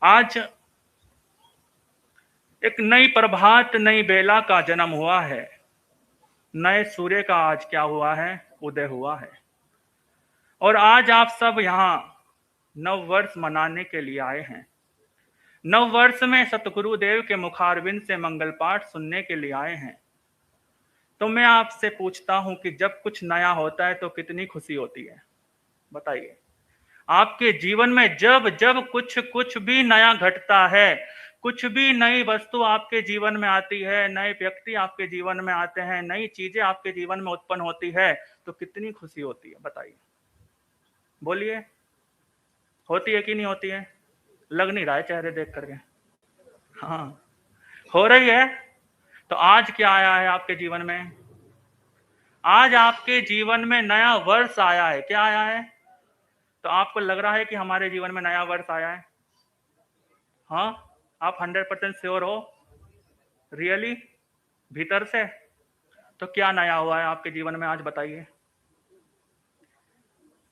आज एक नई प्रभात, नई बेला का जन्म हुआ है। नए सूर्य का आज क्या हुआ है? उदय हुआ है। और आज आप सब यहाँ नव वर्ष मनाने के लिए आए हैं। नव वर्ष में सतगुरुदेव के मुखारविंद से मंगल पाठ सुनने के लिए आए हैं। तो मैं आपसे पूछता हूं कि जब कुछ नया होता है तो कितनी खुशी होती है? बताइए। आपके जीवन में जब जब कुछ कुछ भी नया घटता है, कुछ भी नई वस्तु आपके जीवन में आती है, नए व्यक्ति आपके जीवन में आते हैं, नई चीजें आपके जीवन में उत्पन्न होती है, तो कितनी खुशी होती है? बताइए, बोलिए। होती है कि नहीं होती है? लग नहीं रहा है चेहरे देख करके। हाँ, हो रही है। तो आज क्या आया है आपके जीवन में? आज आपके जीवन में नया वर्ष आया है। क्या आया है? तो आपको लग रहा है कि हमारे जीवन में नया वर्ष आया है? हाँ, आप 100% श्योर हो? रियली? भीतर से? तो क्या नया हुआ है आपके जीवन में? आज बताइए,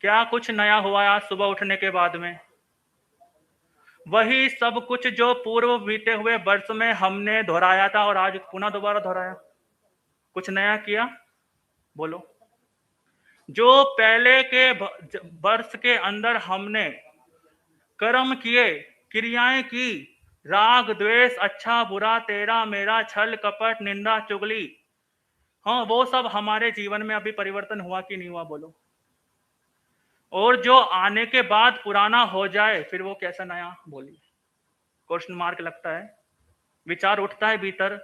क्या कुछ नया हुआ है आज सुबह उठने के बाद में? वही सब कुछ जो पूर्व बीते हुए वर्ष में हमने दोहराया था और आज पुनः दोबारा दोहराया। कुछ नया किया? बोलो। जो पहले के वर्ष के अंदर हमने कर्म किए, क्रियाएं की, राग द्वेष, अच्छा बुरा, तेरा मेरा, छल कपट, निंदा चुगली, हाँ, वो सब हमारे जीवन में अभी परिवर्तन हुआ कि नहीं हुआ? बोलो। और जो आने के बाद पुराना हो जाए फिर वो कैसा नया? बोलिए। क्वेश्चन मार्क लगता है, विचार उठता है भीतर,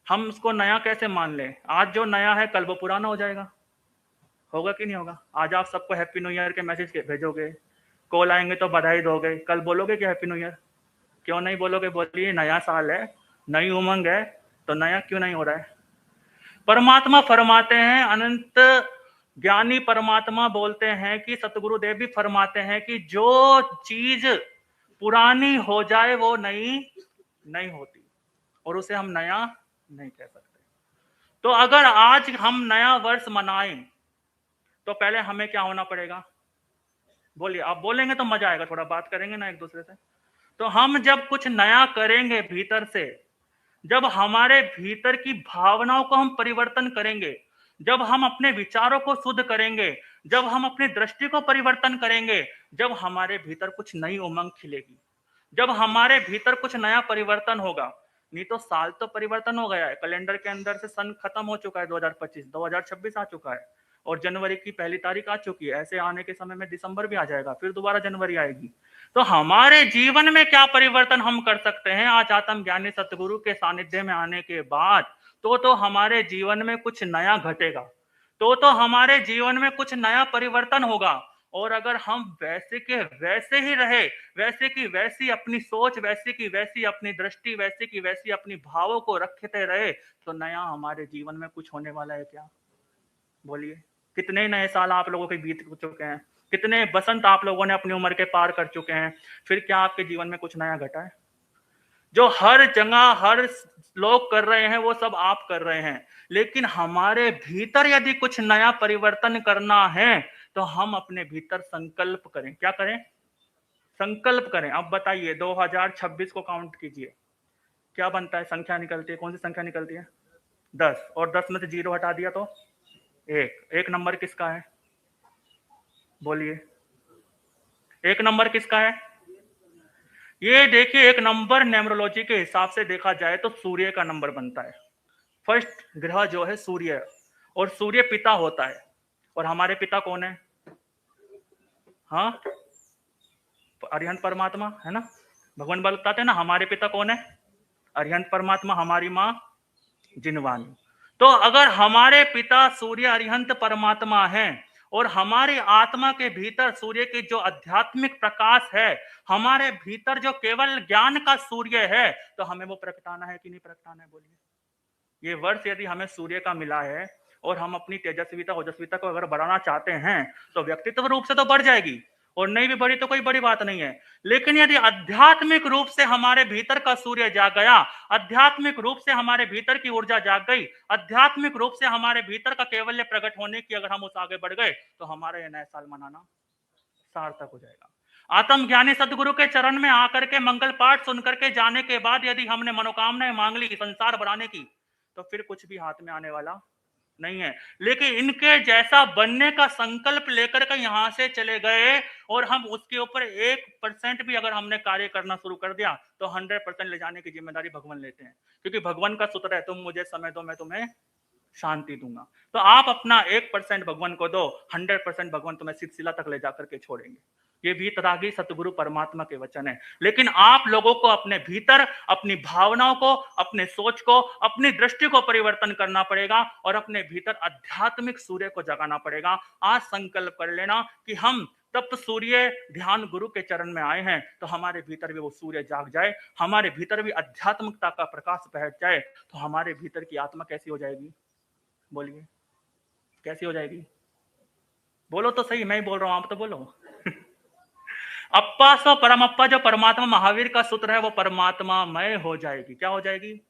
हम उसको नया कैसे मान लें? आज जो नया है कल वो पुराना हो जाएगा। होगा कि नहीं होगा? आज आप सबको हैप्पी न्यू ईयर के मैसेज भेजोगे, कॉल आएंगे तो बधाई दोगे, कल बोलोगे कि हैप्पी न्यू ईयर? क्यों नहीं बोलोगे? बोलिए, नया साल है, नई उमंग है, तो नया क्यों नहीं हो रहा है? परमात्मा फरमाते हैं, अनंत ज्ञानी परमात्मा बोलते हैं कि सतगुरुदेव भी फरमाते हैं कि जो चीज पुरानी हो जाए वो नई नहीं होती, और उसे हम नया नहीं कह सकते। तो अगर आज हम नया वर्ष मनाएं तो पहले हमें क्या होना पड़ेगा? बोलिए। आप बोलेंगे तो मजा आएगा, थोड़ा बात करेंगे ना एक दूसरे से। तो हम जब कुछ नया करेंगे भीतर से, जब हमारे भीतर की भावनाओं को हम परिवर्तन करेंगे, जब हम अपने विचारों को शुद्ध करेंगे, जब हम अपनी दृष्टि को परिवर्तन करेंगे, जब हमारे भीतर कुछ नई उमंग खिलेगी, जब हमारे भीतर कुछ नया परिवर्तन होगा। नहीं तो साल तो परिवर्तन हो गया है, कैलेंडर के अंदर से सन खत्म हो चुका है, 2025 2026 आ चुका है, और जनवरी की पहली तारीख आ चुकी है। ऐसे आने के समय में दिसंबर भी आ जाएगा, फिर दोबारा जनवरी आएगी। तो हमारे जीवन में क्या परिवर्तन हम कर सकते हैं आज आत्म ज्ञानी सतगुरु के सानिध्य में आने के बाद? तो हमारे जीवन में कुछ नया घटेगा, तो हमारे जीवन में कुछ नया परिवर्तन होगा। और अगर हम वैसे के वैसे ही रहे, वैसे की वैसी अपनी सोच, वैसे की वैसी अपनी दृष्टि, वैसे की वैसी अपनी भावों को रखते रहे, तो नया हमारे जीवन में कुछ होने वाला है क्या? बोलिए। कितने नए साल आप लोगों के बीत चुके हैं, कितने बसंत आप लोगों ने अपनी उम्र के पार कर चुके हैं, फिर क्या आपके जीवन में कुछ नया घटा है? जो हर जगह हर लोग कर रहे हैं वो सब आप कर रहे हैं, लेकिन हमारे भीतर यदि कुछ नया परिवर्तन करना है तो हम अपने भीतर संकल्प करें। क्या करें? संकल्प करें। अब बताइए, 2026 को काउंट कीजिए, क्या बनता है? संख्या निकलती है, कौन सी संख्या निकलती है? 10, और 10 में से 0 हटा दिया तो 1। एक नंबर किसका है? बोलिए, एक नंबर किसका है? ये देखिए, एक नंबर न्यूमरोलॉजी के हिसाब से देखा जाए तो सूर्य का नंबर बनता है। फर्स्ट ग्रह जो है सूर्य, और सूर्य पिता होता है। और हमारे पिता कौन है? हाँ, अरिहंत परमात्मा है ना। भगवान बताते हैं ना, हमारे पिता कौन है? अरिहंत परमात्मा, हमारी माँ जिनवानी। तो अगर हमारे पिता सूर्य अरिहंत परमात्मा है, और हमारी आत्मा के भीतर सूर्य की जो आध्यात्मिक प्रकाश है, हमारे भीतर जो केवल ज्ञान का सूर्य है, तो हमें वो प्रगटाना है कि नहीं प्रगटाना है? बोलिए। ये वर्ष यदि हमें सूर्य का मिला है, और हम अपनी तेजस्विता ओजस्विता को अगर बढ़ाना चाहते हैं, तो व्यक्तित्व रूप से तो बढ़ जाएगी, और नहीं भी बढ़ी तो कोई बड़ी बात नहीं है। लेकिन यदि आध्यात्मिक रूप से हमारे भीतर का सूर्य जाग गया, आध्यात्मिक रूप से हमारे भीतर की ऊर्जा जाग गई, आध्यात्मिक रूप से हमारे भीतर का कैवल्य प्रकट होने की अगर हम उस आगे बढ़ गए, तो हमारा यह नया साल मनाना सार्थक हो जाएगा। आत्मज्ञानी सदगुरु के चरण में आकर के मंगल पाठ सुन करके जाने के बाद यदि हमने मनोकामनाएं मांग ली संसार बनाने की, तो फिर कुछ भी हाथ में आने वाला नहीं है। लेकिन इनके जैसा बनने का संकल्प लेकर के यहां से चले गए और हम उसके ऊपर 1% भी अगर हमने कार्य करना शुरू कर दिया तो 100% ले जाने की जिम्मेदारी भगवान लेते हैं, क्योंकि भगवान का सूत्र है, तुम मुझे समय दो मैं तुम्हें शांति दूंगा। तो आप अपना 1% भगवान को दो, 100% भगवान तुम्हें शिला तक ले जाकर के छोड़ेंगे। ये वीतरागी सतगुरु परमात्मा के वचन है। लेकिन आप लोगों को अपने भीतर अपनी भावनाओं को, अपने सोच को, अपनी दृष्टि को परिवर्तन करना पड़ेगा और अपने भीतर आध्यात्मिक सूर्य को जगाना पड़ेगा। आज संकल्प कर लेना कि हम तप्त सूर्य ध्यान गुरु के चरण में आए हैं, तो हमारे भीतर भी वो सूर्य जाग जाए, हमारे भीतर भी आध्यात्मिकता का प्रकाश बैठ जाए, तो हमारे भीतर की आत्मा कैसी हो जाएगी? बोलिए, कैसी हो जाएगी? बोलो तो सही, मैं ही बोल रहा हूं, आप तो बोलो। अप्पा सो परम अप्पा, जो परमात्मा महावीर का सूत्र है, वो परमात्मा मय हो जाएगी। क्या हो जाएगी?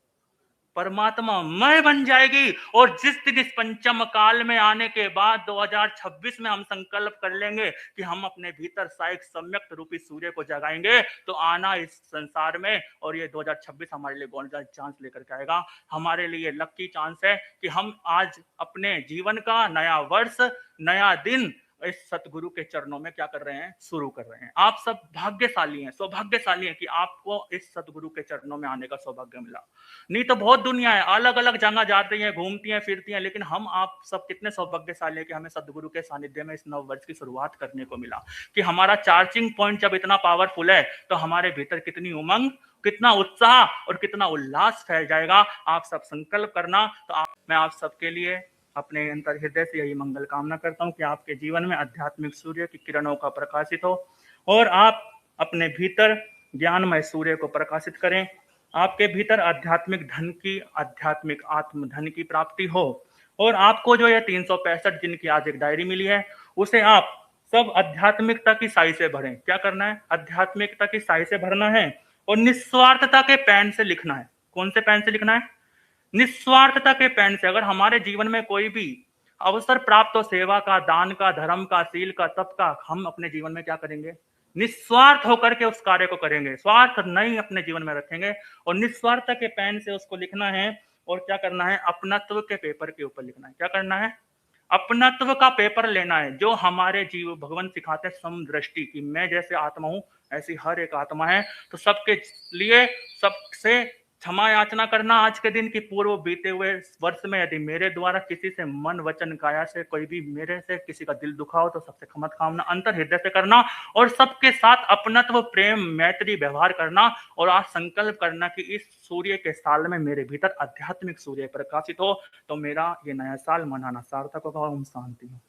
परमात्मा मय बन जाएगी। और जिस दिन इस पंचम काल में आने के बाद 2026 में हम संकल्प कर लेंगे कि हम अपने भीतर साइक सम्यक्त रूपी सूर्य को जगाएंगे, तो आना इस संसार में, और ये 2026 हमारे लिए गोल्डन चांस लेकर के आएगा। हमारे लिए लकी चांस है कि हम आज अपने जीवन का नया वर्ष, नया दिन इस सतगुरु के चरणों में क्या कर रहे हैं? शुरू कर रहे हैं। आप सब भाग्यशाली हैं, सौभाग्यशाली हैं कि आपको इस सतगुरु के चरणों में आने का सौभाग्य मिला। नहीं तो बहुत दुनिया है, अलग अलग जगह जाती है, घूमती हैं, फिरती हैं, लेकिन हम आप सब कितने सौभाग्यशाली हैं कि हमें सतगुरु के सानिध्य में इस नव वर्ष की शुरुआत करने को मिला। कि हमारा चार्जिंग पॉइंट जब इतना पावरफुल है, तो हमारे भीतर कितनी उमंग, कितना उत्साह और कितना उल्लास फैल जाएगा। आप सब संकल्प करना। तो मैं आप सबके लिए अपने अंतर हृदय से यही मंगल कामना करता हूं कि आपके जीवन में आध्यात्मिक सूर्य की किरणों का प्रकाशित हो और आप अपने भीतर ज्ञानमय सूर्य को प्रकाशित करें। आपके भीतर आध्यात्मिक धन की, आध्यात्मिक आत्म धन की प्राप्ति हो, और आपको जो ये 365 दिन की आज एक डायरी मिली है, उसे आप सब आध्यात्मिकता की साई से भरें। क्या करना है? आध्यात्मिकता की साई से भरना है और निस्वार्थता के पेन से लिखना है। कौन से पेन से लिखना है? निस्वार्थता के पेन से। अगर हमारे जीवन में कोई भी अवसर प्राप्त हो, सेवा का, दान का, धर्म का, सील का, तप का, हम अपने जीवन में क्या करेंगे? निस्वार्थ होकर के उस कार्य को करेंगे, स्वार्थ नहीं अपने जीवन में रखेंगे। और निस्वार्थ के पेन से उसको लिखना है। और क्या करना है? अपनत्व के पेपर के ऊपर लिखना है। क्या करना है? अपनत्व का पेपर लेना है। जो हमारे जीव भगवान सिखाते हैं समदृष्टि की, मैं जैसे आत्मा हूं ऐसी हर एक आत्मा है, तो सबके लिए सबसे क्षमा याचना करना। आज के दिन की पूर्व बीते हुए वर्ष में यदि मेरे द्वारा किसी से मन वचन काया से कोई भी मेरे से किसी का दिल दुखा हो, तो सबसे क्षमा कामना अंतर हृदय से करना और सबके साथ अपनत्व, प्रेम, मैत्री व्यवहार करना। और आज संकल्प करना कि इस सूर्य के साल में मेरे भीतर आध्यात्मिक सूर्य प्रकाशित हो, तो मेरा ये नया साल मनाना सार्थक होगा। ओम शांति।